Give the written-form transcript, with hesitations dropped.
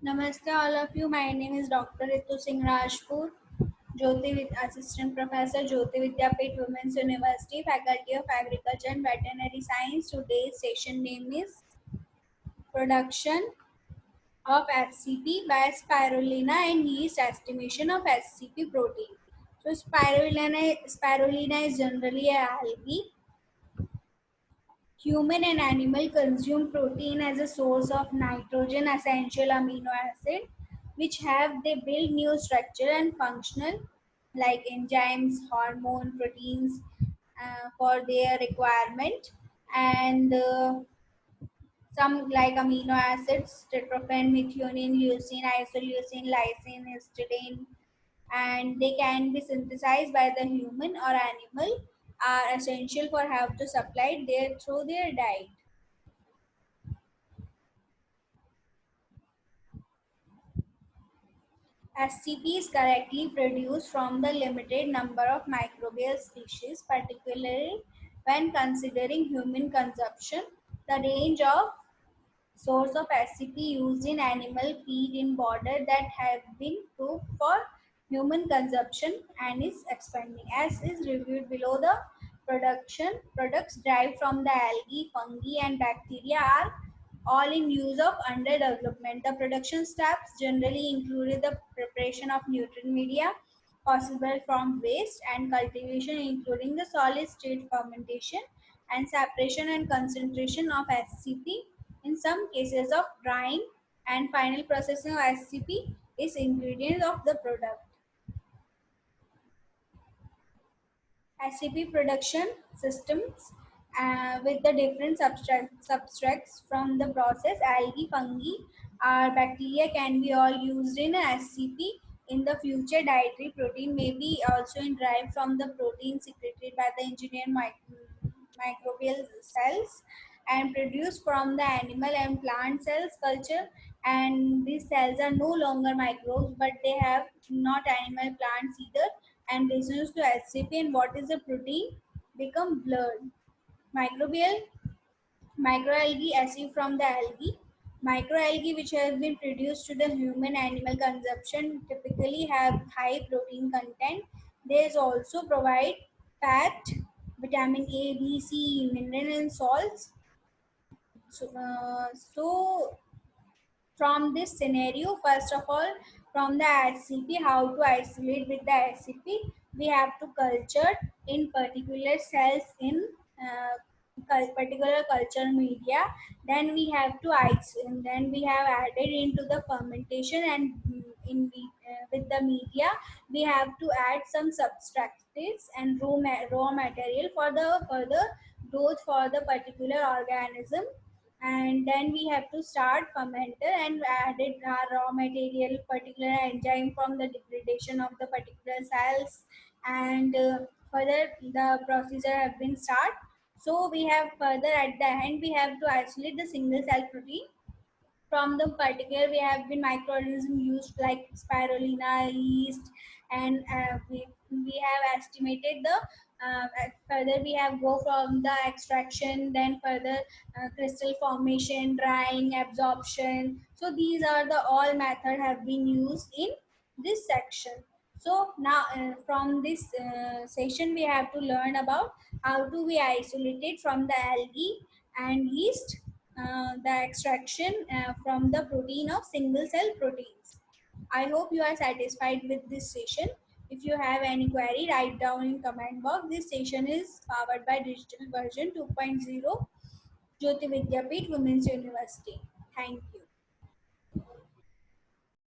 Namaste all of you. My name is Dr. Ritu Singh Rajpur, Assistant Professor, Jyoti Vidyapeeth Women's University, Faculty of Agriculture and Veterinary Science. Today's session name is Production of SCP by Spirulina and Yeast Estimation of SCP protein. So spirulina is generally a algae. Human and animal consume protein as a source of nitrogen essential amino acid, which have they build new structure and functional like enzymes, hormone, proteins for their requirement, and some like amino acids, tryptophan, methionine, leucine, isoleucine, lysine, histidine, and they can be synthesized by the human or animal are essential for have to supply their through their diet. SCP is correctly produced from the limited number of microbial species, particularly when considering human consumption. The range of source of SCP used in animal feed in border that have been proved for human consumption and is expanding. As is reviewed below, the products derived from the algae, fungi, and bacteria are all in use of under development. The production steps generally included the preparation of nutrient media possible from waste and cultivation including the solid state fermentation and separation and concentration of SCP in some cases of drying and final processing of SCP is ingredient of the product. SCP production systems with the different substrates from the process, algae, fungi, or bacteria can be all used in SCP. In the future, dietary protein may be also derived from the protein secreted by the engineered microbial cells and produced from the animal and plant cells culture, and these cells are no longer microbes but they have not animal plants either and resistance to SCP. And what is the protein become blurred. Microbial microalgae acid from the algae. Microalgae which have been produced to the human animal consumption typically have high protein content. They also provide fat, vitamin A, B, C, mineral and salts. So from this scenario, first of all, from the SCP, how to isolate with the SCP, we have to culture in particular cells in particular culture media. Then we have to isolate. Then we have added into the fermentation and with the media, we have to add some substrates and raw material for the further growth for the particular organism, and then we have to start fermenter and added raw material particular enzyme from the degradation of the particular cells, and further the procedure have been start. So we have further at the end we have to isolate the single cell protein from the particular we have been microorganism used like spirulina, yeast, and we have estimated the further we have go from the extraction, then further crystal formation, drying, absorption. So these are the all method have been used in this section. So now from this session we have to learn about how to be isolated from the algae and yeast, the extraction from the protein of single cell proteins. I hope you are satisfied with this session. If you have any query, write down in comment box. This session is powered by Digital Version 2.0, Jyoti Vidyapeeth Women's University. Thank you.